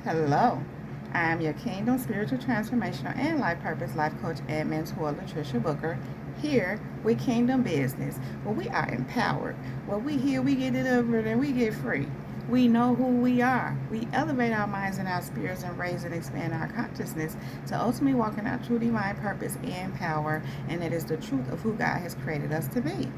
Hello, I am your Kingdom Spiritual Transformational and Life Purpose Life Coach and Mentor, Latricia Booker, here with Kingdom Business, where we are empowered, where we hear, we get delivered, and we get free. We know who we are. We elevate our minds and our spirits and raise and expand our consciousness to ultimately walk in our true divine purpose and power, and it is the truth of who God has created us to be.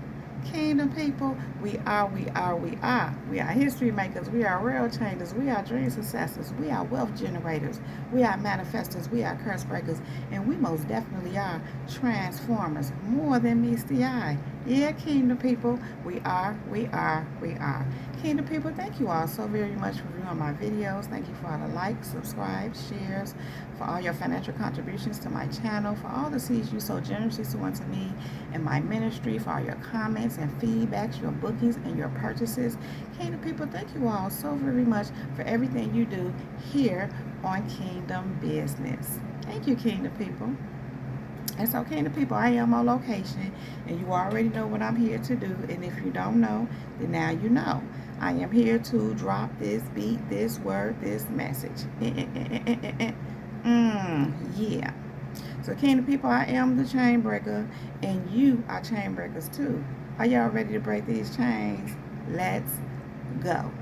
Kingdom people, we are. We are history makers. We are real changers. We are dream successors. We are wealth generators. We are manifestors. We are curse breakers. And we most definitely are transformers. More than meets the eye. Yeah, Kingdom people, we are. Kingdom people, thank you all so very much for viewing my videos. Thank you for all the likes, subscribes, shares, for all your financial contributions to my channel, for all the seeds you so generously sow into me and my ministry, for all your comments and feedbacks, your bookings and your purchases. Kingdom people, thank you all so very much for everything you do here on Kingdom Business. Thank you, Kingdom people. And so, Kingdom people, I am on location, and you already know what I'm here to do. And if you don't know, then now you know. I am here to drop this beat, this word, this message. Yeah. So, Kingdom people, I am the chain breaker, and you are chain breakers too. Are y'all ready to break these chains? Let's go.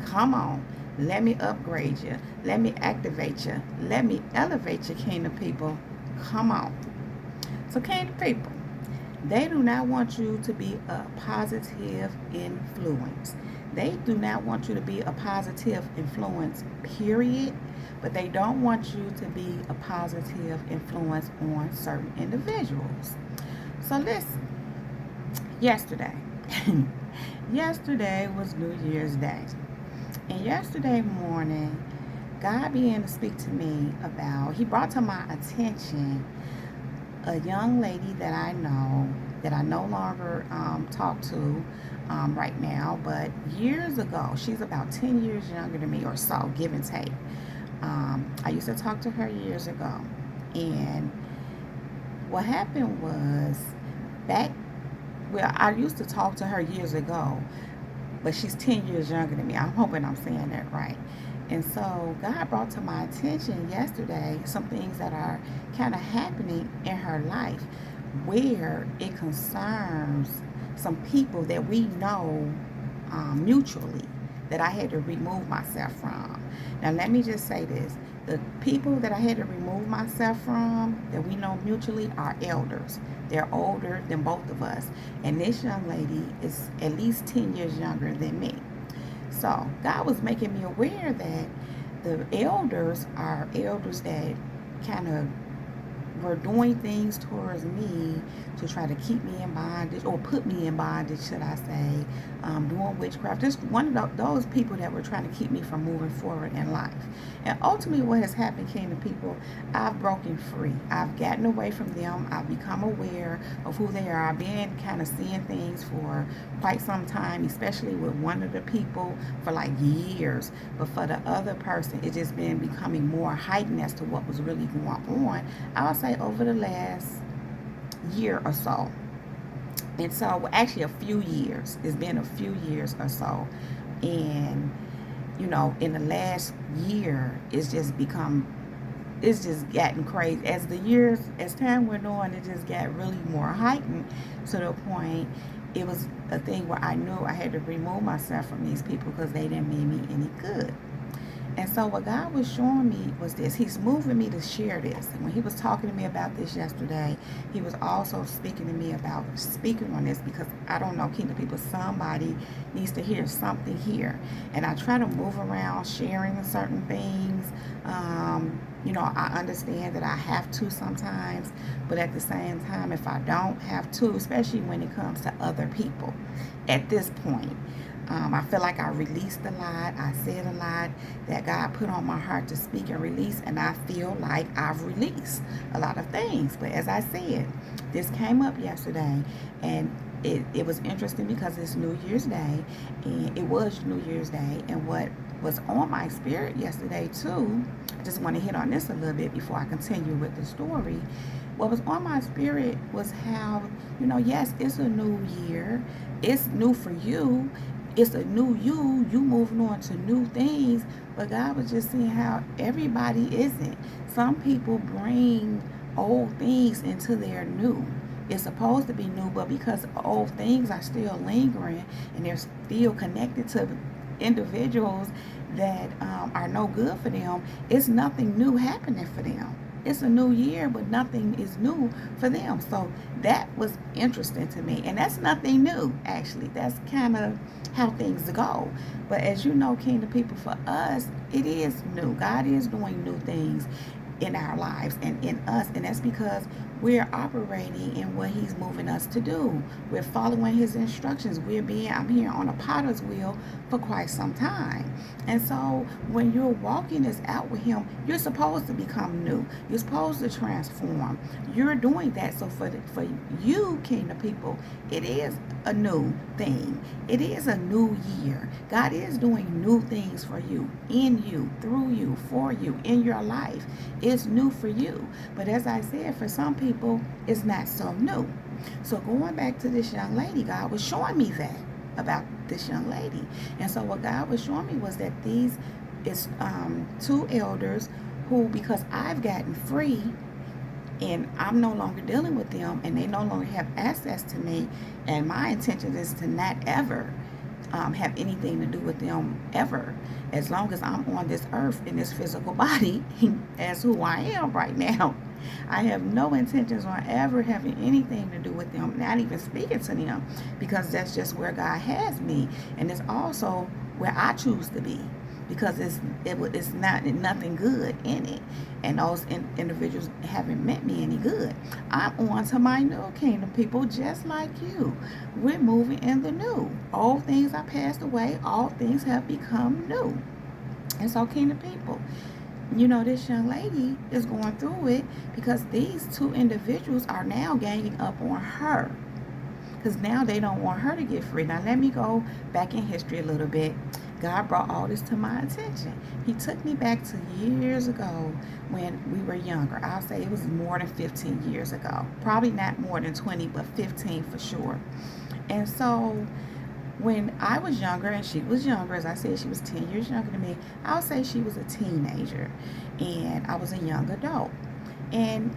Come on. Let me upgrade you. Let me activate you. Let me elevate you, Kingdom people. Come on. So, Kingdom people, they do not want you to be a positive influence. They do not want you to be a positive influence, period. But they don't want you to be a positive influence on certain individuals. So, listen, yesterday, yesterday was New Year's Day. And yesterday morning, God began to speak to me about, He brought to my attention a young lady that I know that I no longer talk to right now, but years ago, she's about 10 years younger than me or so, give and take. I used to talk to her years ago, and what happened was back, well, I used to talk to her years ago, but she's 10 years younger than me. I'm hoping I'm saying that right. And so God brought to my attention yesterday some things that are kind of happening in her life where it concerns some people that we know mutually that I had to remove myself from. Now, let me just say this. The people that I had to remove myself from that we know mutually are elders. They're older than both of us. And this young lady is at least 10 years younger than me. So God was making me aware that the elders are elders that kind of were doing things towards me to try to keep me in bondage, or put me in bondage, should I say, doing witchcraft. Just one of those people that were trying to keep me from moving forward in life. And ultimately what has happened, Kingdom people, I've broken free. I've gotten away from them. I've become aware of who they are. I've been kind of seeing things for quite some time, especially with one of the people for like years. But for the other person, it's just been becoming more heightened as to what was really going on. I'll say over the last year or so. And so, actually, a few years. It's been a few years or so. And, you know, in the last year, it's just gotten crazy. As time went on, it just got really more heightened to the point it was a thing where I knew I had to remove myself from these people because they didn't mean me any good. And so what God was showing me was this. He's moving me to share this. And when he was talking to me about this yesterday, he was also speaking to me about speaking on this because I don't know, Kingdom people, somebody needs to hear something here. And I try to move around sharing certain things. You know, I understand that I have to sometimes, but at the same time, if I don't have to, especially when it comes to other people, at this point, I feel like I released a lot. I said a lot that God put on my heart to speak and release, and I feel like I've released a lot of things. But as I said, this came up yesterday, and it was interesting because it's New Year's Day, and it was New Year's Day, and what was on my spirit yesterday too, I just want to hit on this a little bit before I continue with the story. What was on my spirit was how, you know, yes, it's a new year. It's new for you. it's a new you moving on to new things. But God was just seeing how everybody isn't. Some people bring old things into their new. It's supposed to be new, but because old things are still lingering and they're still connected to individuals that are no good for them, it's nothing new happening for them. It's a new year, but nothing is new for them. So that was interesting to me. And that's nothing new, actually. That's kind of how things go. But as you know, Kingdom people, for us, it is new. God is doing new things in our lives and in us, and that's because we're operating in what he's moving us to do. We're following his instructions. I'm here on a potter's wheel for quite some time. And so when you're walking this out with him, you're supposed to become new. You're supposed to transform. You're doing that. So for you, Kingdom people, it is a new thing. It is a new year. God is doing new things for you, in you, through you, for you, in your life. It's new for you. But as I said, for some people, it's not so new. So going back to this young lady, God was showing me that about this young lady. And so what God was showing me was that these is two elders who, because I've gotten free and I'm no longer dealing with them and they no longer have access to me, and my intention is to not ever have anything to do with them ever, as long as I'm on this earth in this physical body as who I am right now. I have no intentions on ever having anything to do with them, not even speaking to them, because that's just where God has me, and it's also where I choose to be, because it's not nothing good in it, and those individuals haven't meant me any good. I'm on to my new kingdom people, just like you. We're moving in the new. Old things are passed away. All things have become new. And so, kingdom people, this young lady is going through it because these two individuals are now ganging up on her, because now they don't want her to get free. Now let me go back in history a little bit. God brought all this to my attention. He took me back to years ago when we were younger. I'll say it was more than 15 years ago. Probably not more than 20, but 15 for sure. And so when I was younger and she was younger, as I said, she was 10 years younger than me, I'll say she was a teenager and I was a young adult. And,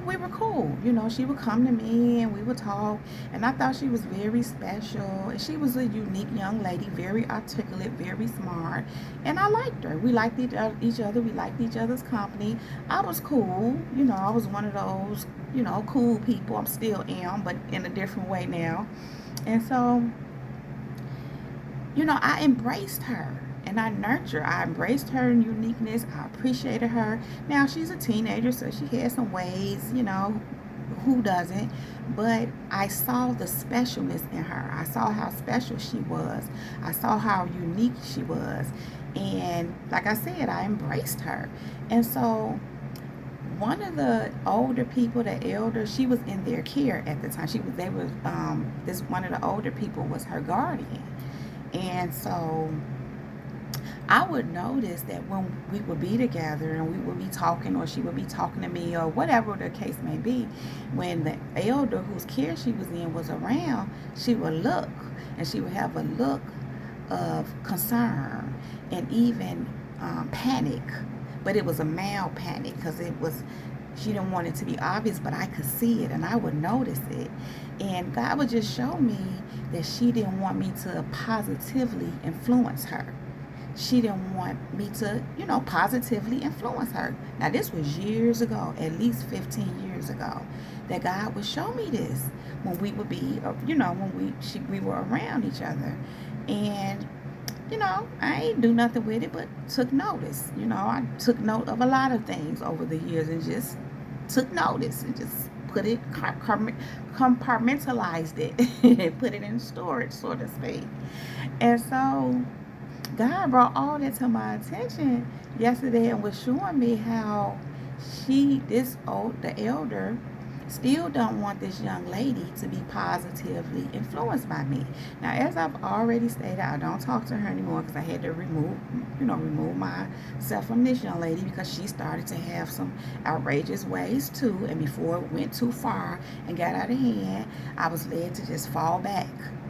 we were cool. She would come to me and we would talk. And I thought she was very special. And she was a unique young lady, very articulate, very smart. And I liked her. We liked each other. We liked each other's company. I was cool. I was one of those, cool people. I still am, but in a different way now. And so, I embraced her. And I embraced her uniqueness. I appreciated her. Now, she's a teenager, so she has some ways, who doesn't? But I saw the specialness in her. I saw how special she was. I saw how unique she was. And like I said, I embraced her. And so one of the older people, the elder, she was in their care at the time. One of the older people was her guardian. And so I would notice that when we would be together and we would be talking, or she would be talking to me, or whatever the case may be, when the elder whose care she was in was around, she would look, and she would have a look of concern and even panic. But it was a mild panic, because she didn't want it to be obvious, but I could see it and I would notice it. And God would just show me that she didn't want me to positively influence her. She didn't want me to, positively influence her. Now, this was years ago, at least 15 years ago, that God would show me this when we would be, when we were around each other. And, I ain't do nothing with it, but took notice. I took note of a lot of things over the years and just took notice and just compartmentalized it and put it in storage, so to speak. And so God brought all that to my attention yesterday and was showing me how the elder, still don't want this young lady to be positively influenced by me. Now, as I've already stated, I don't talk to her anymore because I had to remove myself from this young lady, because she started to have some outrageous ways too. And before it went too far and got out of hand, I was led to just fall back.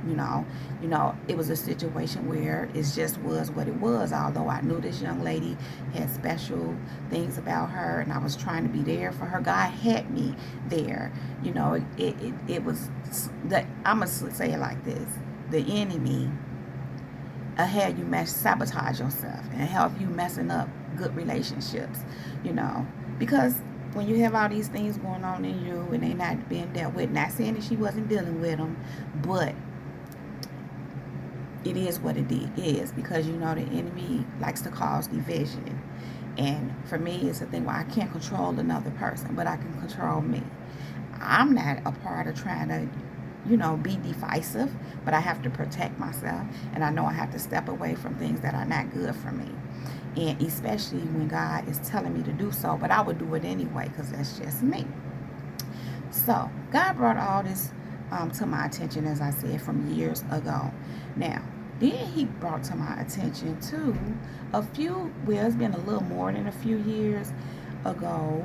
It was a situation where it just was what it was. Although I knew this young lady had special things about her, and I was trying to be there for her. God had me there. It was that, I'm gonna say it like this: the enemy had you sabotage yourself and help you messing up good relationships. You know, because when you have all these things going on in you and they not being dealt with, not saying that she wasn't dealing with them, but it is what it is, because the enemy likes to cause division. And for me, it's a thing where I can't control another person, but I can control me. I'm not a part of trying to be divisive, but I have to protect myself, and I know I have to step away from things that are not good for me, and especially when God is telling me to do so. But I would do it anyway, because that's just me. So God brought all this to my attention, as I said, from years ago. Now, then he brought to my attention too it's been a little more than a few years ago,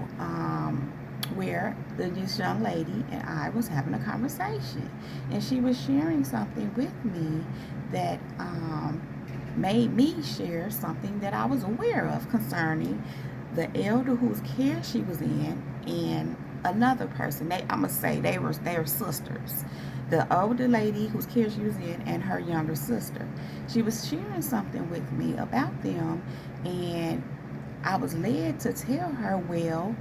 where this young lady and I was having a conversation, and she was sharing something with me that made me share something that I was aware of concerning the elder whose care she was in, and another person. I'm gonna say they were sisters. The older lady whose care she was in and her younger sister. She was sharing something with me about them, and I was led to tell her, well,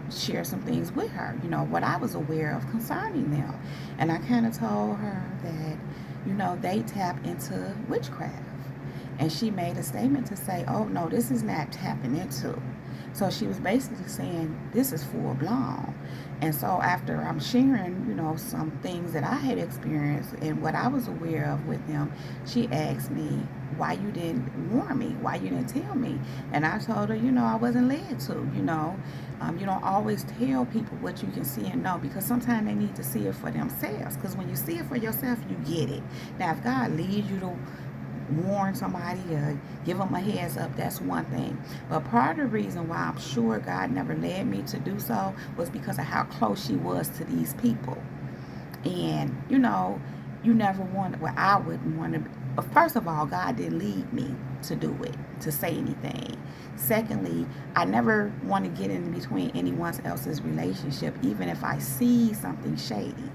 share some things with her, what I was aware of concerning them. And I kind of told her that, they tap into witchcraft. And she made a statement to say, oh, no, this is not tapping into. So she was basically saying, this is full blown. And so after I'm sharing, some things that I had experienced and what I was aware of with them, she asked me, why you didn't warn me? Why you didn't tell me? And I told her, I wasn't led to, you don't always tell people what you can see and know, because sometimes they need to see it for themselves. Because when you see it for yourself, you get it. Now, if God leads you to warn somebody or give them a heads up, that's one thing. But part of the reason why I'm sure God never led me to do so was because of how close she was to these people. And you never want, well, I wouldn't want to, but first of all, God didn't lead me to do it, to say anything. Secondly, I never want to get in between anyone else's relationship, even if I see something shady.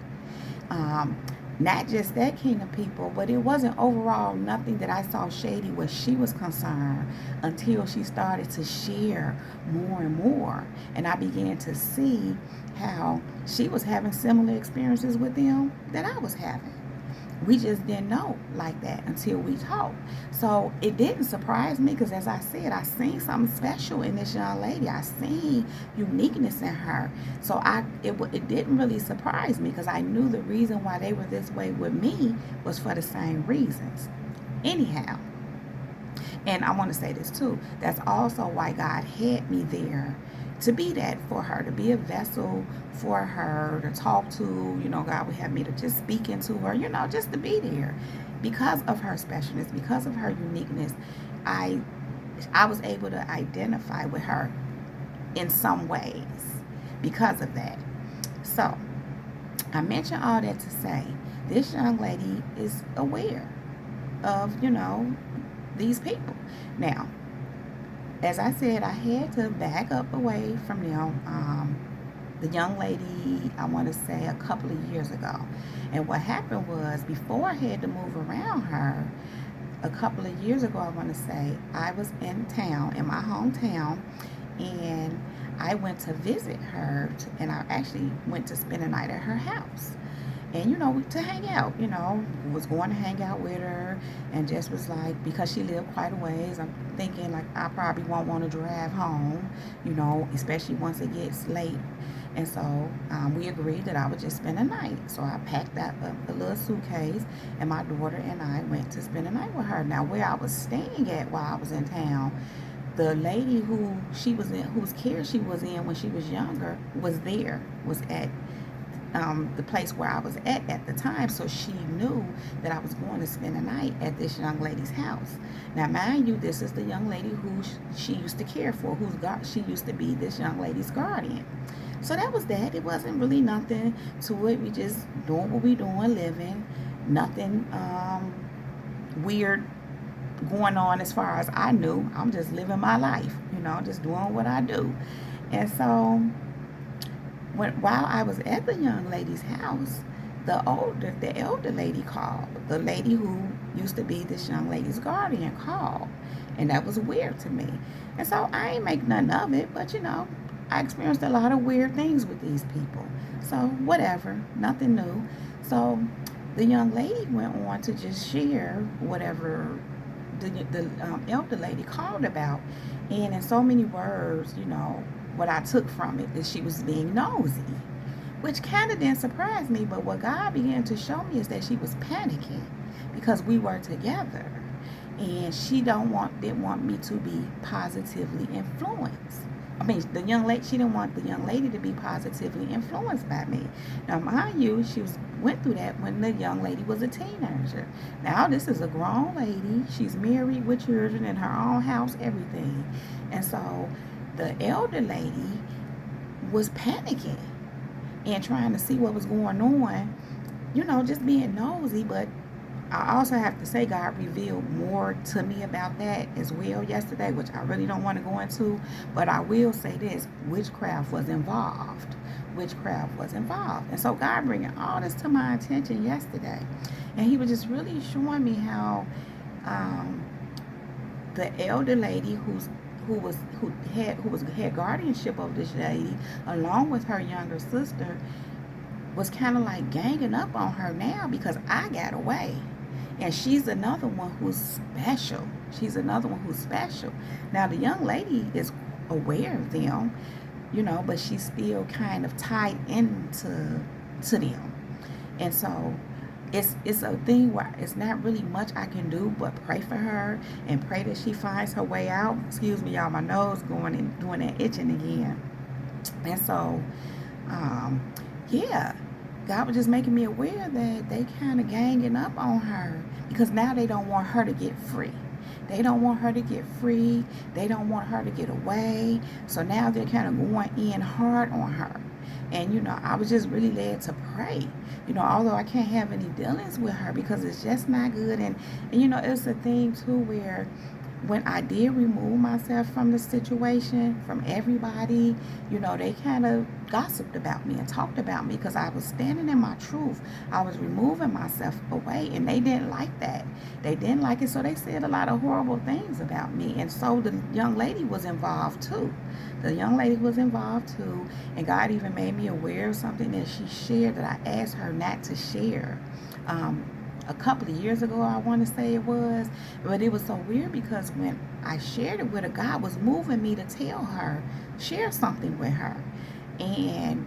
Not just that kind of people, but it wasn't overall nothing that I saw shady where she was concerned, until she started to share more and more. And I began to see how she was having similar experiences with them that I was having. We just didn't know like that until we talked. So it didn't surprise me, because as I said, I seen something special in this young lady. I seen uniqueness in her. So it didn't really surprise me, because I knew the reason why they were this way with me was for the same reasons. Anyhow, and I want to say this too, that's also why God had me there, to be that for her, to be a vessel for her, to talk to, God would have me to just speak into her, just to be there. Because of her specialness, because of her uniqueness, I was able to identify with her in some ways because of that. So I mention all that to say, this young lady is aware of, these people. Now, as I said, I had to back up away from them. The young lady, I want to say a couple of years ago. And what happened was, before I had to move around her, a couple of years ago, I want to say, I was in town, in my hometown, and I went to visit her, and I actually went to spend a night at her house. And, to hang out, was going to hang out with her, and just was like, because she lived quite a ways, I'm thinking, like, I probably won't want to drive home, especially once it gets late. And so we agreed that I would just spend a night. So I packed up a little suitcase, and my daughter and I went to spend a night with her. Now, where I was staying at while I was in town, the lady whose care she was in when she was younger, was at the place where I was at the time. So she knew that I was going to spend a night at this young lady's house. Now, mind you, this is the young lady who she used to care for, she used to be this young lady's guardian. So that was that. It wasn't really nothing to it. We just doing what we doing, living. Nothing weird going on as far as I knew. I'm just living my life, just doing what I do. And so while I was at the young lady's house, the elder lady called. The lady who used to be this young lady's guardian called, and that was weird to me. And so I ain't make nothing of it, but I experienced a lot of weird things with these people. So whatever, nothing new. So the young lady went on to just share whatever the elder lady called about, and in so many words, what I took from it is she was being nosy, which kind of didn't surprise me. But what God began to show me is that she was panicking because we were together, and she didn't want me to be positively influenced. I mean, she didn't want the young lady to be positively influenced by me. Now, mind you, went through that when the young lady was a teenager. Now, this is a grown lady. She's married with children in her own house, everything. And so the elder lady was panicking and trying to see what was going on, just being nosy. But I also have to say God revealed more to me about that as well yesterday, which I really don't want to go into. But I will say this: witchcraft was involved. Witchcraft was involved. And so God bringing all this to my attention yesterday. And he was just really showing me how the elder lady who had guardianship of this lady, along with her younger sister, was kind of like ganging up on her now because I got away. And she's another one who's special. Now, the young lady is aware of them, but she's still kind of tied into them. And so it's a thing where it's not really much I can do but pray for her and pray that she finds her way out. Excuse me, y'all, my nose going and doing that itching again. And so, yeah, God was just making me aware that they kind of ganging up on her because now they don't want her to get free. They don't want her to get free. They don't want her to get away. So now they're kind of going in hard on her. And, I was just really led to pray, although I can't have any dealings with her because it's just not good. And it's a thing, too, where when I did remove myself from the situation, from everybody, they kind of gossiped about me and talked about me because I was standing in my truth. I was removing myself away, and they didn't like that. They didn't like it, so they said a lot of horrible things about me. And so the young lady was involved, too. And God even made me aware of something that she shared that I asked her not to share. A couple of years ago, I want to say it was, but it was so weird because when I shared it with her, God was moving me to tell her, share something with her. And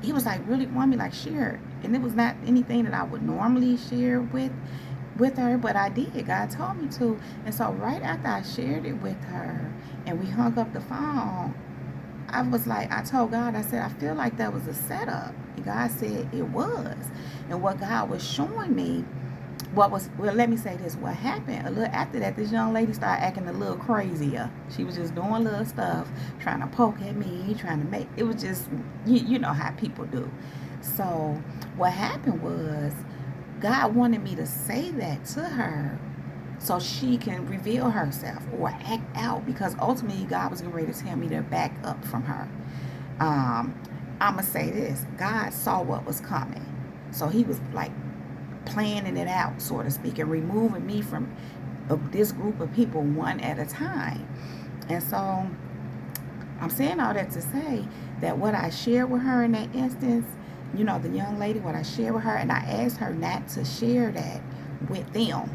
he was like, really want me like share it. And it was not anything that I would normally share with her, but I did. God told me to. And so right after I shared it with her and we hung up the phone, I told God, I said, I feel like that was a setup. And God said it was. And what God was showing me, let me say this, what happened a little after that, this young lady started acting a little crazier. She was just doing little stuff, trying to poke at me, it was just, you know how people do. So what happened was, God wanted me to say that to her so she can reveal herself or act out, because ultimately God was getting ready to tell me to back up from her. I'm going to say this. God saw what was coming. So he was like planning it out, so to speak, and removing me from this group of people one at a time. And so I'm saying all that to say that what I shared with her in that instance, the young lady, what I shared with her, and I asked her not to share that with them.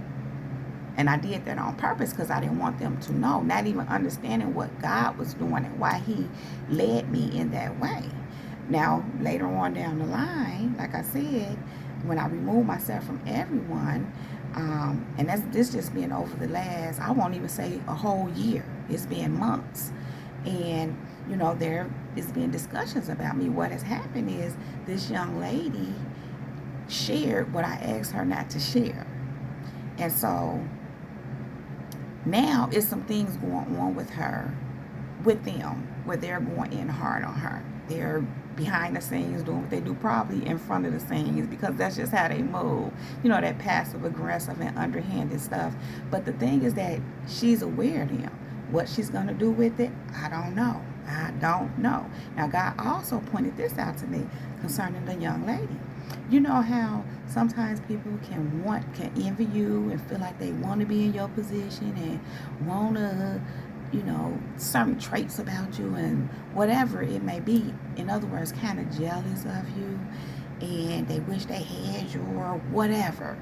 And I did that on purpose because I didn't want them to know, not even understanding what God was doing and why he led me in that way. Now, later on down the line, like I said, when I removed myself from everyone, and this just been over the last, I won't even say a whole year. It's been months. And, there is been discussions about me. What has happened is this young lady shared what I asked her not to share. And so now it's some things going on with her, with them, where they're going in hard on her. they're behind the scenes doing what they do, probably in front of the scenes, because that's just how they move. You know, that passive aggressive and underhanded stuff. But the thing is that she's aware of them. What she's going to do with it, I don't know. I don't know. Now, God also pointed this out to me concerning the young lady. You know how sometimes people can envy you and feel like they want to be in your position and want to, certain traits about you and whatever it may be. In other words, kind of jealous of you, and they wish they had you or whatever.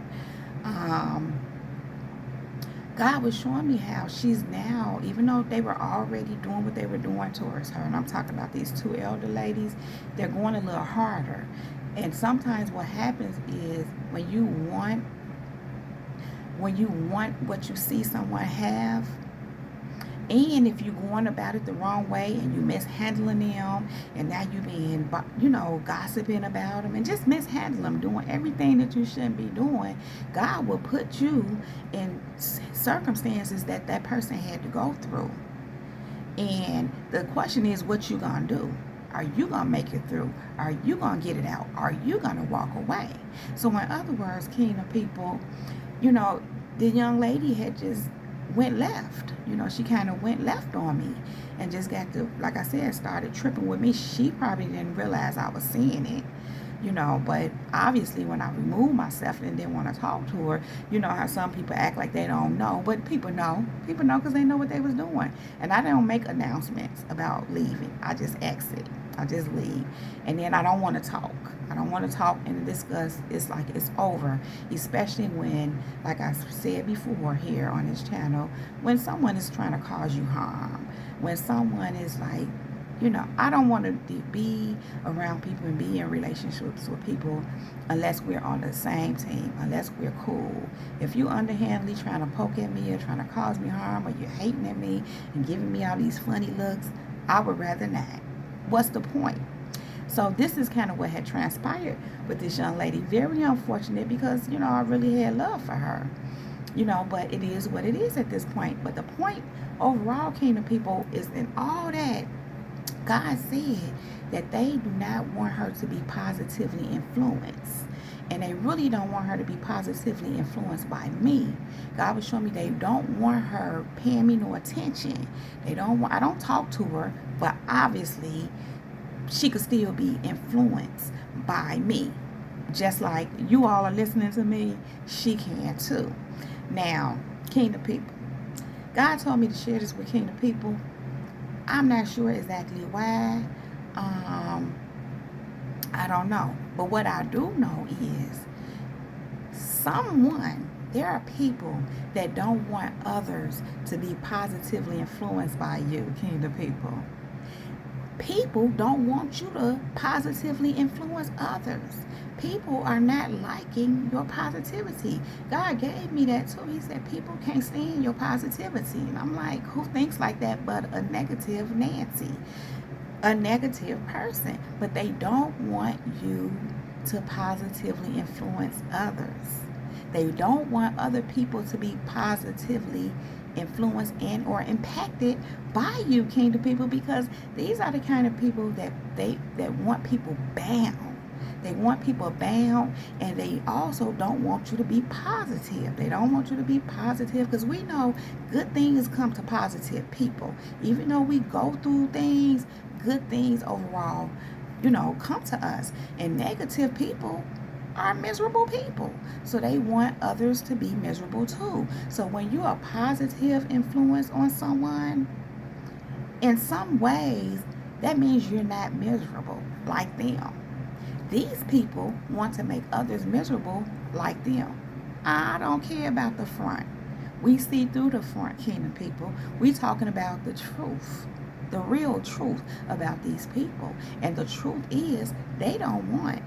God was showing me how she's now, even though they were already doing what they were doing towards her, and I'm talking about these two elder ladies, they're going a little harder. And sometimes what happens is when you want what you see someone have, and if you're going about it the wrong way and you mishandling them, and now you being, gossiping about them and just mishandling them, doing everything that you shouldn't be doing, God will put you in circumstances that that person had to go through. And the question is, what you gonna do? Are you gonna make it through? Are you gonna get it out? Are you gonna walk away? So in other words, kingdom people, the young lady had just went left. She kind of went left on me and just got to, like I said, started tripping with me. She probably didn't realize I was seeing it, but obviously when I removed myself and didn't want to talk to her, how some people act like they don't know, but people know because they know what they was doing. And I don't make announcements about leaving. I just exit. I just leave. And then I don't want to talk. I don't want to talk and discuss. It's like it's over. Especially when, like I said before here on this channel, when someone is trying to cause you harm. When someone is like, I don't want to be around people and be in relationships with people unless we're on the same team, unless we're cool. If you underhandedly trying to poke at me or trying to cause me harm, or you're hating at me and giving me all these funny looks, I would rather not. What's the point? So this is kind of what had transpired with this young lady. Very unfortunate because, I really had love for her. But it is what it is at this point. But the point overall, kingdom people, is in all that, God said that they do not want her to be positively influenced. And they really don't want her to be positively influenced by me. God was showing me they don't want her paying me no attention. I don't talk to her, but obviously she could still be influenced by me. Just like you all are listening to me, she can too. Now, kingdom people, God told me to share this with kingdom people. I'm not sure exactly why. I don't know. But what I do know is there are people that don't want others to be positively influenced by you, kingdom people. People don't want you to positively influence others. People are not liking your positivity. God gave me that too. He said people can't stand your positivity. And I'm like, who thinks like that but a negative Nancy? A negative person. But they don't want you to positively influence others. They don't want other people to be positively influenced and or impacted by you, kingdom people, because these are the kind of people that want people bound. They want people bound, and they also don't want you to be positive. They don't want you to be positive because we know good things come to positive people. Even though we go through things, good things overall, come to us. And negative people are miserable people. So they want others to be miserable too. So when you're a positive influence on someone, in some ways, that means you're not miserable like them. These people want to make others miserable like them. I don't care about the front. We see through the front, kingdom people. We talking about the truth, the real truth about these people. And the truth is, they don't want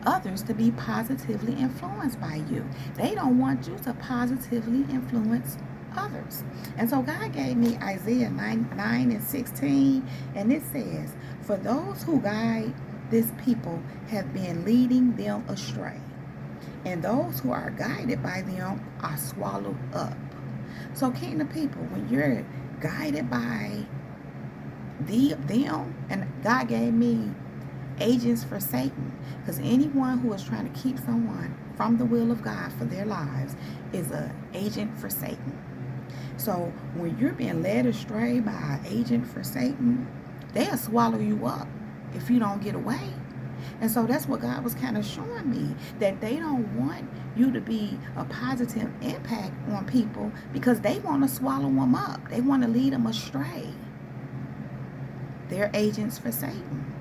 others to be positively influenced by you. They don't want you to positively influence others. And so God gave me Isaiah 9:16, and it says, for those who guide this people have been leading them astray, and those who are guided by them are swallowed up. So kingdom people, when you're guided by them, and God gave me agents for Satan, because anyone who is trying to keep someone from the will of God for their lives is an agent for Satan. So when you're being led astray by an agent for Satan, they'll swallow you up if you don't get away. And so that's what God was kind of showing me, that they don't want you to be a positive impact on people because they want to swallow them up. They want to lead them astray. They're agents for Satan.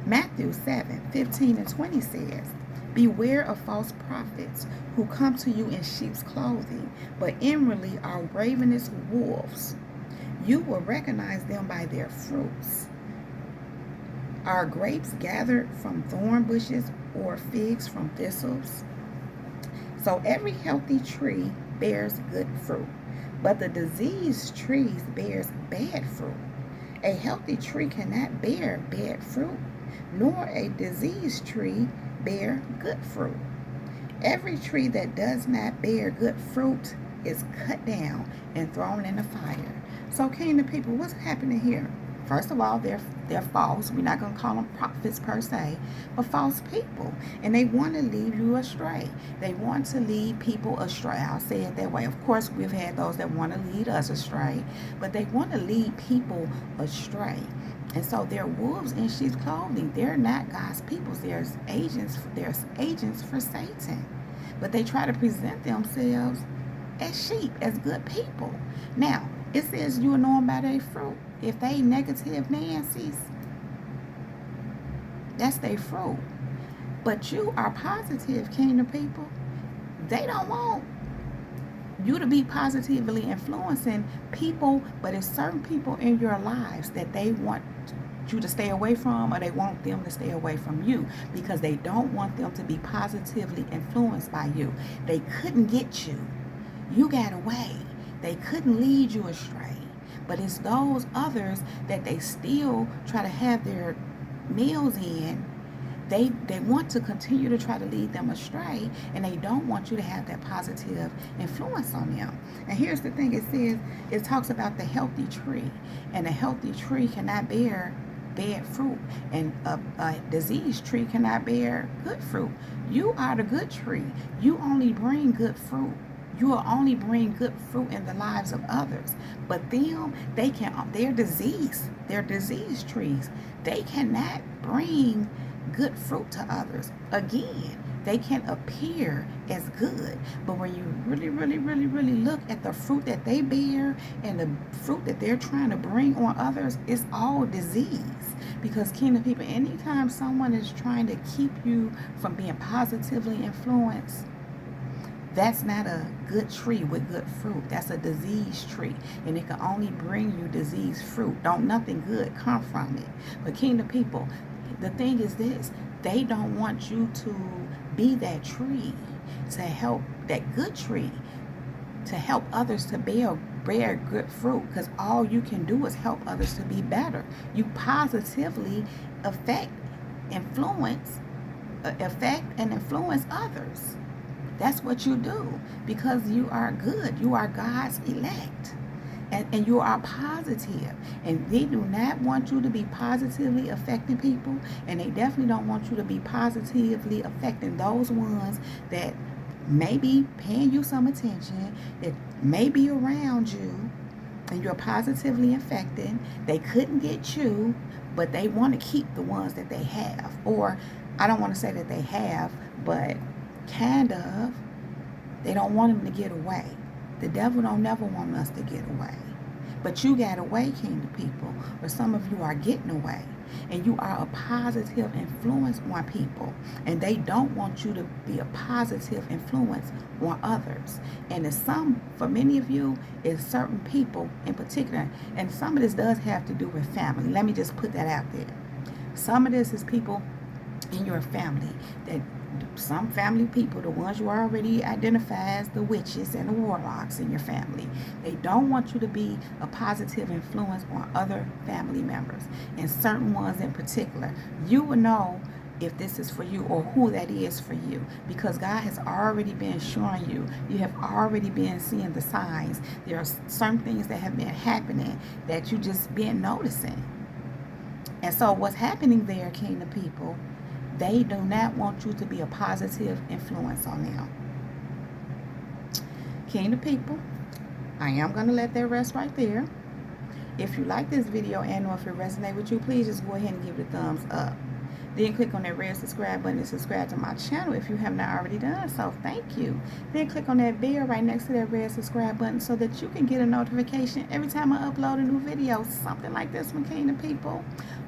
Matthew 7:15-20 says, "Beware of false prophets who come to you in sheep's clothing, but inwardly are ravenous wolves. You will recognize them by their fruits. Are grapes gathered from thorn bushes or figs from thistles? So every healthy tree bears good fruit, but the diseased trees bears bad fruit. A healthy tree cannot bear bad fruit, nor a diseased tree bear good fruit. Every tree that does not bear good fruit is cut down and thrown in the fire." So, kingdom people, what's happening here? First of all, they're false. We're not going to call them prophets per se, but false people. And they want to lead you astray. They want to lead people astray. I'll say it that way. Of course, we've had those that want to lead us astray, but they want to lead people astray. And so they're wolves in sheep's clothing. They're not God's people. There's agents for Satan. But they try to present themselves as sheep, as good people. Now, it says you will know them by their fruit. If they negative Nancy's, that's their fruit. But you are positive, kingdom people. They don't want you to be positively influencing people, but it's certain people in your lives that they want you to stay away from, or they want them to stay away from you because they don't want them to be positively influenced by you. They couldn't get you. You got away. They couldn't lead you astray. But it's those others that they still try to have their meals in. They want to continue to try to lead them astray, and they don't want you to have that positive influence on them. And here's the thing, it talks about the healthy tree, and a healthy tree cannot bear bad fruit, and a diseased tree cannot bear good fruit. You are the good tree. You only bring good fruit. You will only bring good fruit in the lives of others. But them, they're diseased. They're diseased trees. They cannot bring good fruit to others. Again, they can appear as good, but when you really look at the fruit that they bear and the fruit that they're trying to bring on others, it's all disease. Because, kingdom people, anytime someone is trying to keep you from being positively influenced, that's not a good tree with good fruit. That's a diseased tree, and it can only bring you diseased fruit. Don't nothing good come from it. But, kingdom people, the thing is this: they don't want you to be that tree, to help that good tree, to help others to bear good fruit, because all you can do is help others to be better. You positively affect and influence others. That's what you do, because you are good. You are God's elect. And you are positive. And they do not want you to be positively affecting people. And they definitely don't want you to be positively affecting those ones that may be paying you some attention, that may be around you, and you're positively affecting. They couldn't get you, but they want to keep the ones that they have. Or, I don't want to say that they have, but kind of. They don't want them to get away. The devil don't never want us to get away. But you got away, kingdom people, or some of you are getting away. And you are a positive influence on people. And they don't want you to be a positive influence on others. And for many of you, it's certain people in particular. And some of this does have to do with family. Let me just put that out there. Some of this is people in your family, that some family people, the ones you already identify as the witches and the warlocks in your family, they don't want you to be a positive influence on other family members, and certain ones in particular. You will know if this is for you or who that is for you, because God has already been showing you. You have already been seeing the signs. There are certain things that have been happening that you just been noticing. And so what's happening there, kingdom people, they do not want you to be a positive influence on them. Kingdom people, I am going to let that rest right there. If you like this video and or if it resonates with you, please just go ahead and give it a thumbs up. Then click on that red subscribe button and subscribe to my channel if you have not already done so. Thank you. Then click on that bell right next to that red subscribe button so that you can get a notification every time I upload a new video, something like this from Kingdom People.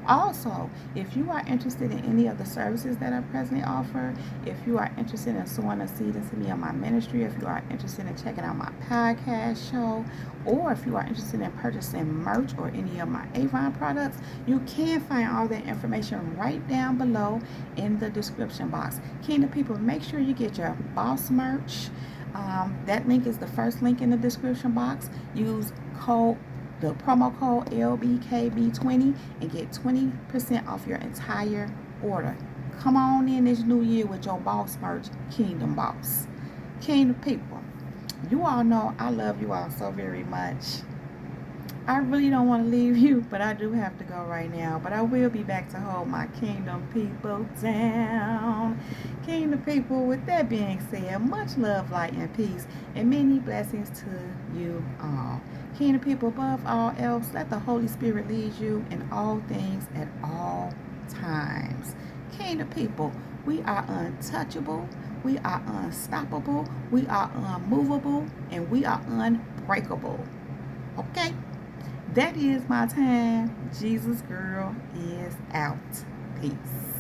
Also, if you are interested in any of the services that I presently offer, if you are interested in sowing a seed into me on my ministry, if you are interested in checking out my podcast show, or if you are interested in purchasing merch or any of my Avon products, you can find all that information right down below in the description box. Kingdom people, make sure you get your boss merch. That link is the first link in the description box. Use the promo code LBKB20 and get 20% off your entire order. Come on in this new year with your boss merch, Kingdom Boss. Kingdom people, you all know I love you all so very much. I really don't want to leave you, but I do have to go right now. But I will be back to hold my kingdom people down. Kingdom people, with that being said, much love, light, and peace, and many blessings to you all. Kingdom people, above all else, let the Holy Spirit lead you in all things at all times. Kingdom people, we are untouchable, we are unstoppable, we are unmovable, and we are unbreakable. Okay? That is my time. Jesus girl is out. Peace.